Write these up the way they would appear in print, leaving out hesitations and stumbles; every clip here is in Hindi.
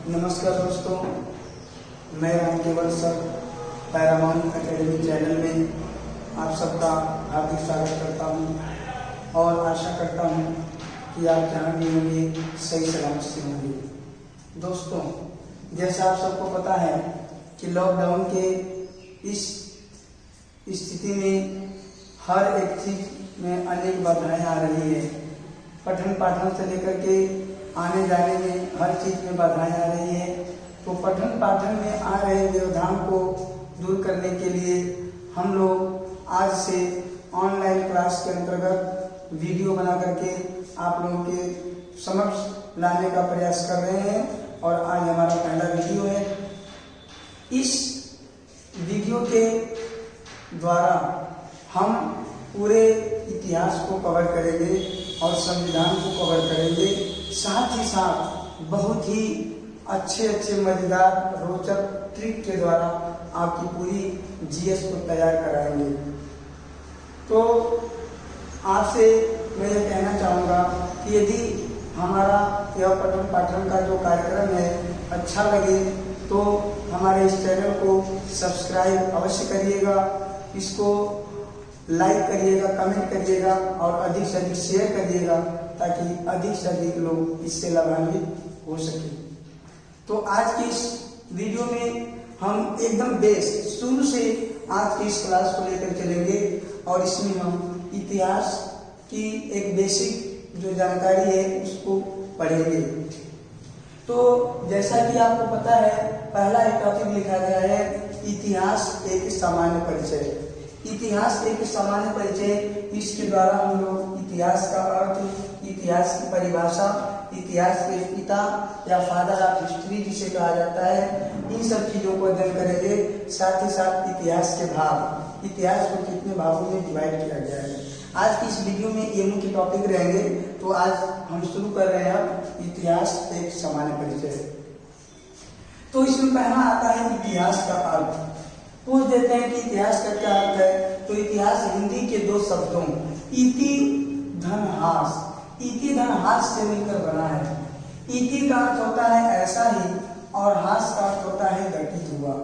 नमस्कार दोस्तों, मैं राम केवल सर पैरामाउंट एकेडमी चैनल में आप सबका हार्दिक स्वागत करता हूं और आशा करता हूं कि आप जहां भी होंगे सही सलामत से होंगे। दोस्तों, जैसा आप सबको पता है कि लॉकडाउन के इस स्थिति में हर एक चीज में अनेक बाधाएं आ रही है। पठन पाठन से लेकर के आने जाने में हर चीज में बाधाएं आ रही है। तो पठन पाठन में आ रहे व्यवधान को दूर करने के लिए हम लोग आज से ऑनलाइन क्लास के अंतर्गत वीडियो बना करके आप लोगों के समक्ष लाने का प्रयास कर रहे हैं और आज हमारा पहला वीडियो है। इस वीडियो के द्वारा हम पूरे इतिहास को कवर करेंगे और संविधान को कवर करेंगे। साथ ही साथ बहुत ही अच्छे मजेदार रोचक ट्रिक के द्वारा आपकी पूरी जीएस को तैयार कराएंगे। तो आपसे मैं ये कहना चाहूँगा कि यदि हमारा यह पठन पाठन का जो कार्यक्रम है अच्छा लगे तो हमारे इस चैनल को सब्सक्राइब अवश्य करिएगा, इसको लाइक करिएगा, कमेंट करिएगा और अधिक से अधिक शेयर करिएगा ताकि अधिक से अधिक लोग इससे लाभान्वित हो सके। तो आज की इस वीडियो में हम एकदम बेस शुरू से आज की इस क्लास को लेकर चलेंगे और इसमें हम इतिहास की एक बेसिक जो जानकारी है उसको पढ़ेंगे। तो जैसा कि आपको पता है, पहला एक टॉपिक लिखा गया है इतिहास एक सामान्य परिचय। इतिहास एक सामान्य परिचय, इसके द्वारा हम लोग इतिहास का अर्थ, इतिहास की परिभाषा, इतिहास के पिता या फादर ऑफ हिस्ट्री जिसे कहा जाता है, इन सब चीजों को अध्ययन करेंगे। साथ ही साथ इतिहास के भाग, इतिहास को कितने भागों में डिवाइड किया गया है। आज की इस वीडियो में ये मुख्य टॉपिक रहेंगे। तो आज हम शुरू कर रहे हैं इतिहास एक सामान्य परिचय। तो इसमें पहला आता है इतिहास का अर्थ। पूछ देते हैं कि इतिहास का क्या अर्थ है। तो इतिहास हिंदी के दो शब्दों इति धन हास, इति धन हास से मिलकर बना है। इति का अर्थ होता है ऐसा ही और हास का अर्थ होता है घटित हुआ।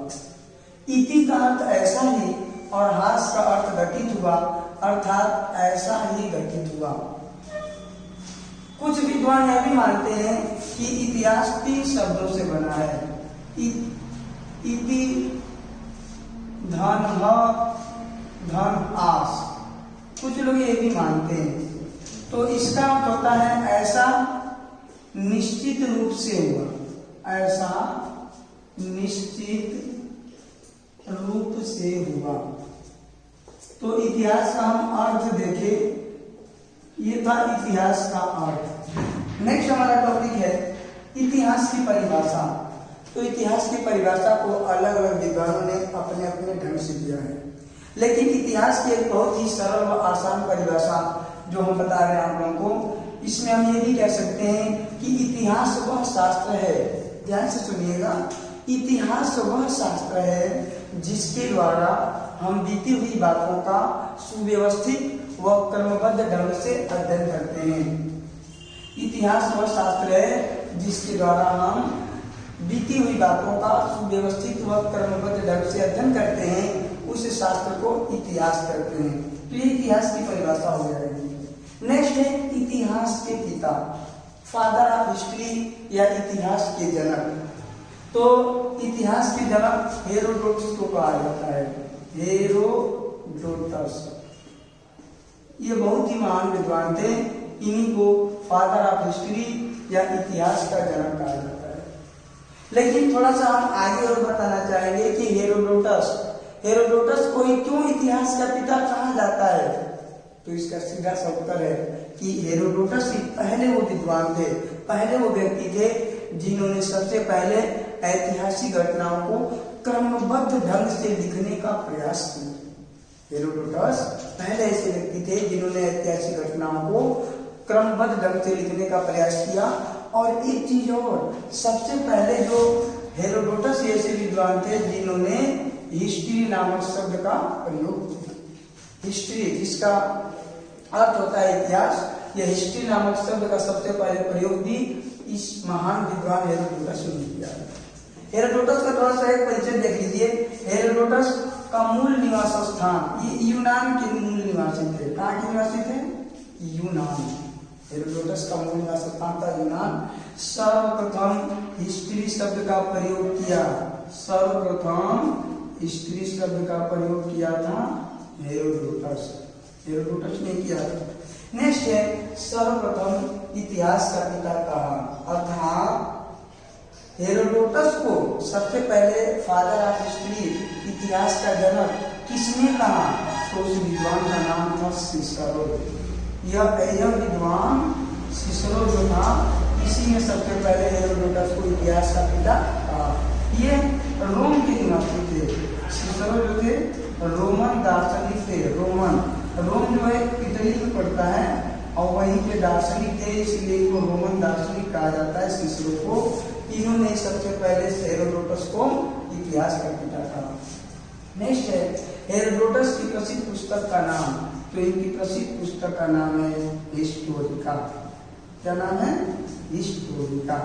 इति का अर्थ ऐसा ही और हास का अर्थ घटित हुआ, अर्थात ऐसा ही घटित हुआ। कुछ विद्वान यह भी मानते हैं कि इतिहास 3 शब्दों से बना है। इति धन धन आस, कुछ लोग ये भी मानते हैं। तो इसका अर्थ होता है ऐसा निश्चित रूप से हुआ, ऐसा निश्चित रूप से हुआ। तो इतिहास का हम अर्थ देखें, ये था इतिहास का अर्थ। नेक्स्ट हमारा टॉपिक है इतिहास की परिभाषा। तो इतिहास की परिभाषा को अलग अलग विद्वानों ने अपने अपने ढंग से दिया है, लेकिन इतिहास की एक बहुत ही सरल व आसान परिभाषा जो हम बता रहे हैं आप लोगों को, इसमें हम ये भी कह सकते हैं कि इतिहास वह शास्त्र है, ध्यान से सुनिएगा, इतिहास वह शास्त्र है जिसके द्वारा हम बीती हुई बातों का सुव्यवस्थित व क्रमबद्ध ढंग से अध्ययन करते हैं। इतिहास वह शास्त्र है जिसके द्वारा हम बीती हुई बातों का सुव्यवस्थित व क्रमबद्ध ढंग से अध्ययन करते हैं, उस शास्त्र को इतिहास कहते हैं। तो ये इतिहास की परिभाषा हो जाएगी। नेक्स्ट है इतिहास के पिता, फादर ऑफ हिस्ट्री या इतिहास के जनक। तो इतिहास के जनक हेरोडोटस को कहा जाता है, हेरोडोटस। ये बहुत ही महान विद्वान थे, इन्हीं को फादर ऑफ हिस्ट्री या इतिहास का जनक कहा जाता है। लेकिन थोड़ा सा हम आगे और बताना चाहेंगे कि हेरोडोटस को क्यों इतिहास का पिता कहा जाता है। तो इसका सीधा सा उत्तर है कि हेरोडोटस पहले वो विद्वान थे, पहले वो व्यक्ति थे जिन्होंने सबसे पहले ऐतिहासिक घटनाओं को क्रमबद्ध ढंग से लिखने का प्रयास किया। हेरोडोटस पहले ऐसे व्यक्ति थे जिन्होंने ऐतिहासिक घटनाओं को क्रमबद्ध ढंग से लिखने का प्रयास किया। और एक चीज और, सबसे पहले जो हेरोडोटस ऐसे विद्वान थे जिन्होंने हिस्ट्री नामक शब्द का प्रयोग किया। हिस्ट्री जिसका अर्थ होता है इतिहास, यह हिस्ट्री नामक शब्द का सबसे पहले प्रयोग भी इस महान विद्वान हेरोडोटस ने किया। हेरोडोटस का थोड़ा सा एक परिचय देख लीजिए। हेरोडोटस का मूल निवास स्थान, ये यूनान के मूल निवासी थे। कहाँ के निवासी थे? यूनान। हेरोडोटस का मूल निवास स्थान था यूनान। सर्वप्रथम हिस्ट्री शब्द का प्रयोग किया, सर्वप्रथम हिस्ट्री शब्द का प्रयोग किया था हेरोडोटस, हेरोडोटस ने किया था। नेक्स्ट है सर्वप्रथम इतिहास का पिता कहा, अर्थात हेरोडोटस को सबसे पहले फादर ऑफ हिस्ट्री, इतिहास का जनक किसने कहा? तो उस विद्वान का नाम था सिसरो। यह विद्वान सिसरो जो था, इसी ने सबसे पहले हेरोडोटस को इतिहास का पिता कहा। ये रोम के निवासी थे। सिसरो जो थे रोमन दार्शनिक थे। रोम जो है इटली में पड़ता है और वहीं के दार्शनिक थे, इसलिए इनको रोमन दार्शनिक कहा जाता है। सिसरो को इन्होंने सबसे पहले हेरोडोटस को इतिहास का पिता कहा। नेक्स्ट है हेरोडोटस की प्रसिद्ध पुस्तक का नाम, तो इनकी प्रसिद्ध पुस्तक का नाम है हिस्टोरिका। क्या नाम है? हिस्टोरिका।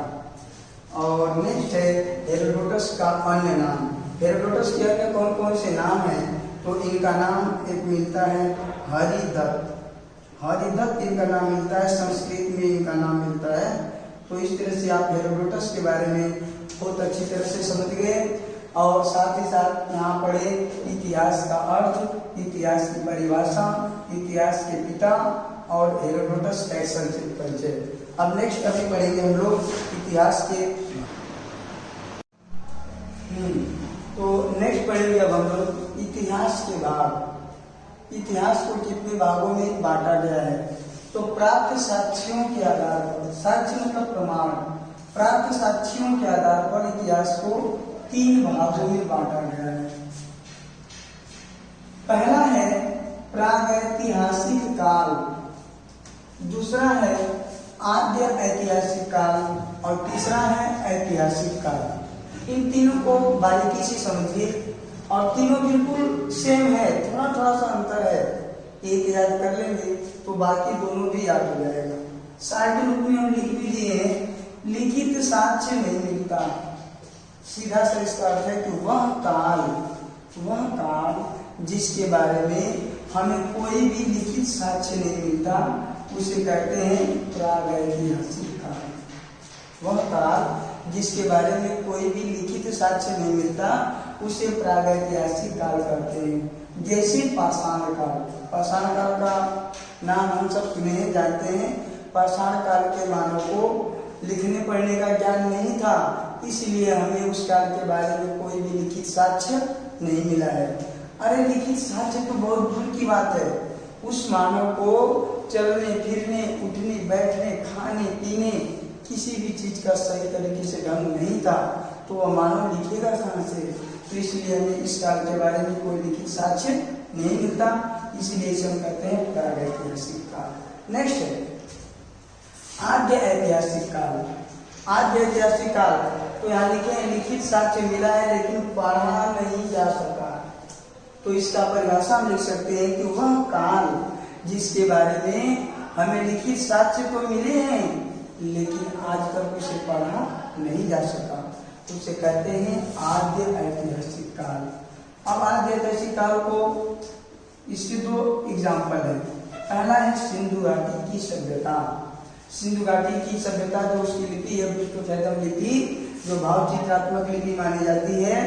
और नेक्स्ट है हेरोडोटस का अन्य नाम। हेरोडोटस के अन्य कौन कौन से नाम हैं? तो इनका नाम एक मिलता है हरिदत्त, हरिदत्त इनका नाम मिलता है, संस्कृत में इनका नाम मिलता है। तो इस तरह से आप हेरोडोटस के बारे में बहुत अच्छी तरह से समझ गए। और साथ ही साथ यहाँ पढ़े इतिहास का अर्थ, इतिहास की परिभाषा, इतिहास के पिता और हेरोडोटस का संक्षिप्त परिचय। अब नेक्स्ट अभी पढ़ेंगे हम लोग इतिहास के तो नेक्स्ट पढ़ेंगे अब हम लोग इतिहास के भाग। इतिहास को कितने भागों में बांटा गया है? तो प्राप्त साक्ष्यों के आधार पर, साक्ष्य मतलब प्रमाण, प्राप्त साक्ष्यों के आधार पर इतिहास को 3 भागों में बांटा गया है। पहला है प्रागैतिहासिक काल, दूसरा है आद्य ऐतिहासिक काल और तीसरा है ऐतिहासिक काल। इन तीनों को बारीकी से समझिए और तीनों बिल्कुल सेम है, थोड़ा थोड़ा सा अंतर है। एक याद कर लेंगे तो बाकी दोनों भी याद हो जाएगा। साहित्य रूप में हम लिख भी दिए, लिखित साक्ष्य नहीं मिलता, सीधा सा इसका अर्थ है कि वह काल जिसके बारे में हमें कोई भी लिखित साक्ष्य नहीं मिलता, उसे कहते हैं प्रागैतिहासिक काल। वह काल जिसके बारे में कोई भी लिखित साक्ष्य नहीं मिलता, उसे प्रागैतिहासिक काल कहते हैं। जैसे पाषाण काल, पाषाण काल का नाम हम सब सुने हैं, जानते हैं। पाषाण काल के मानव को लिखने पढ़ने का ज्ञान नहीं था, इसलिए हमें उस काल के बारे में कोई भी लिखित साक्ष्य नहीं मिला है। अरे लिखित साक्ष्य तो बहुत दूर की बात है। उस मानव को चलने फिरने, उठने बैठने, खाने पीने, किसी भी चीज का सही तरीके से ढंग नहीं था, तो वह मानव लिखेगा कहाँ से? तो इसलिए हमें इस काल के बारे में कोई लिखित साक्ष्य नहीं मिलता, इसलिए इसे हम कहते हैं प्रागैतिहासिक काल। नेक्स्ट है आद्य ऐतिहासिक काल। आद्य ऐतिहासिक काल, तो यहाँ लिखे हैं लिखित साक्ष्य मिला है लेकिन पढ़ा नहीं जा सका। तो इसका परिभाषा हम लिख सकते हैं कि वह काल जिसके बारे में हमें लिखित साक्ष्य तो मिले हैं लेकिन आज तक उसे पढ़ा नहीं जा सका, तो उसे कहते हैं आद्य ऐतिहासिक काल। अब आद्य ऐतिहासिक काल को इसके 2 एग्जाम्पल है। पहला है सिंधु घाटी की सभ्यता। सिंधु घाटी की सभ्यता जो उसकी लिपि है, पुष्पशैलम लिपि, जो भाव चित्रात्मक लिपि मानी जाती है,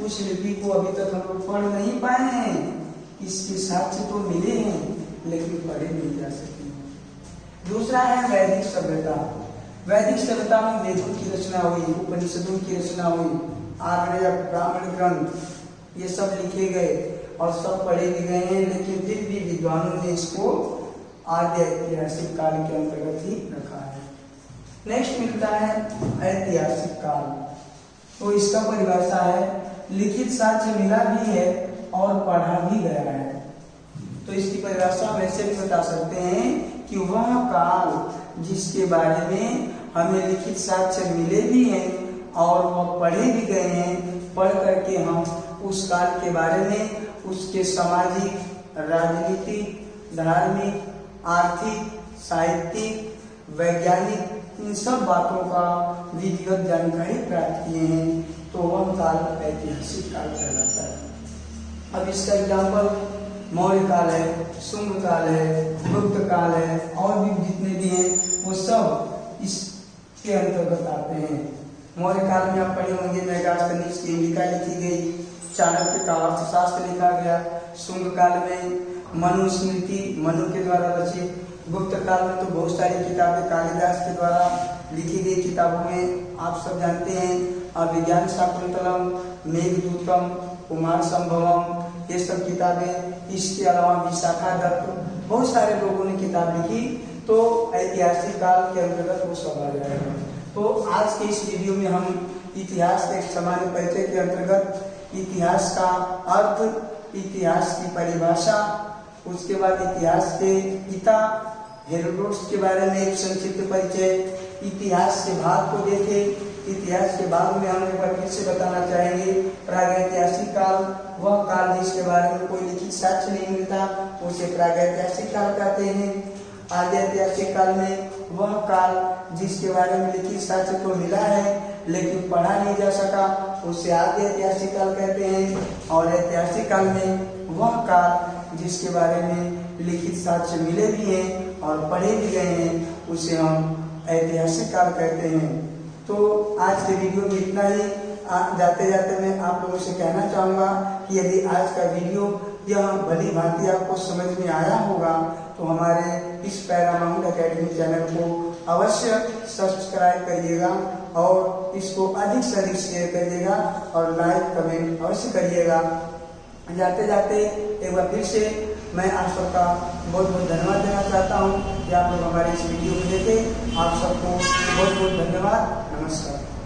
उस लिपि को अभी तक हम लोग पढ़ नहीं पाए हैं। इसके साक्ष्य तो मिले हैं लेकिन पढ़े नहीं जा सके। दूसरा है वैदिक सभ्यता। वैदिक सभ्यता में वेदों की रचना हुई, उपनिषदों की रचना हुई, आर्य ब्राह्मण ग्रंथ ये सब लिखे गए और सब पढ़े भी गए हैं, लेकिन फिर भी विद्वानों ने इसको आद्य ऐतिहासिक काल के अंतर्गत ही रखा है। नेक्स्ट मिलता है ऐतिहासिक काल। तो इसका परिभाषा है लिखित साक्ष्य मिला भी है और पढ़ा भी गया है। तो इसकी परिभाषा वैसे भी बता सकते हैं कि वह काल जिसके बारे में हमें लिखित साक्ष्य मिले भी हैं और वह पढ़े भी गए हैं, पढ़ करके हम उस काल के बारे में उसके सामाजिक, राजनीतिक, धार्मिक, आर्थिक, साहित्यिक, वैज्ञानिक, इन सब बातों का विधिवत जानकारी प्राप्त किए हैं, तो वह काल ऐतिहासिक काल कहलाता है। अब इसका एग्जाम्पल मौर्य काल है, शुंग काल है, गुप्त काल है, और भी जितने भी हैं वो सब इसके अंतर्गत आते हैं। मौर्य काल में आप पढ़े होंगे मेगास्थनीज की इंडिका लिखी गई, चाणक्य का अर्थशास्त्र लिखा गया। शुंग काल में मनुस्मृति मनु के द्वारा रचित। गुप्त काल में तो बहुत सारी किताबें कालिदास के द्वारा लिखी गई किताबों में आप सब जानते हैं, अभिज्ञान शाकुंतलम, मेघदूतम, कुमार संभवम, ये सब किताबें। इसके अलावा विशाखा दत्त, बहुत सारे लोगों ने किताब लिखी, तो ऐतिहासिक काल के अंतर्गत वो सब आ जाएगा। तो आज के इस वीडियो में हम इतिहास के एक सामान्य परिचय के अंतर्गत इतिहास का अर्थ, इतिहास की परिभाषा, उसके बाद इतिहास के पिता हेरोडोटस के बारे में एक संक्षिप्त परिचय, इतिहास के भाग को देखें। इतिहास के भाग में हम एक बार फिर से बताना चाहेंगे, प्रागैतिहासिक काल वह काल जिसके बारे में कोई लिखित साक्ष्य नहीं मिलता, उसे प्रागैतिहासिक काल कहते हैं। आदि ऐतिहासिक काल में वह काल जिसके बारे में लिखित साक्ष्य तो मिला है लेकिन पढ़ा नहीं जा सका, उसे आदि ऐतिहासिक काल कहते हैं। और ऐतिहासिक काल में वह काल जिसके बारे में लिखित साक्ष्य मिले भी हैं और पढ़े भी गए हैं, उसे हम ऐतिहासिक काल कहते हैं। तो आज के वीडियो में इतना ही। जाते जाते मैं आप लोगों से कहना चाहूँगा कि यदि आज का वीडियो यह भली भांति आपको समझ में आया होगा तो हमारे इस पैरामाउंट एकेडमी चैनल को अवश्य सब्सक्राइब करिएगा और इसको अधिक से अधिक शेयर करिएगा और लाइक कमेंट अवश्य करिएगा। जाते जाते एक बार फिर से मैं आप सबका बहुत बहुत धन्यवाद देना चाहता हूँ कि आप लोग हमारे इस वीडियो को देखें। आप सबको बहुत बहुत धन्यवाद। नमस्कार।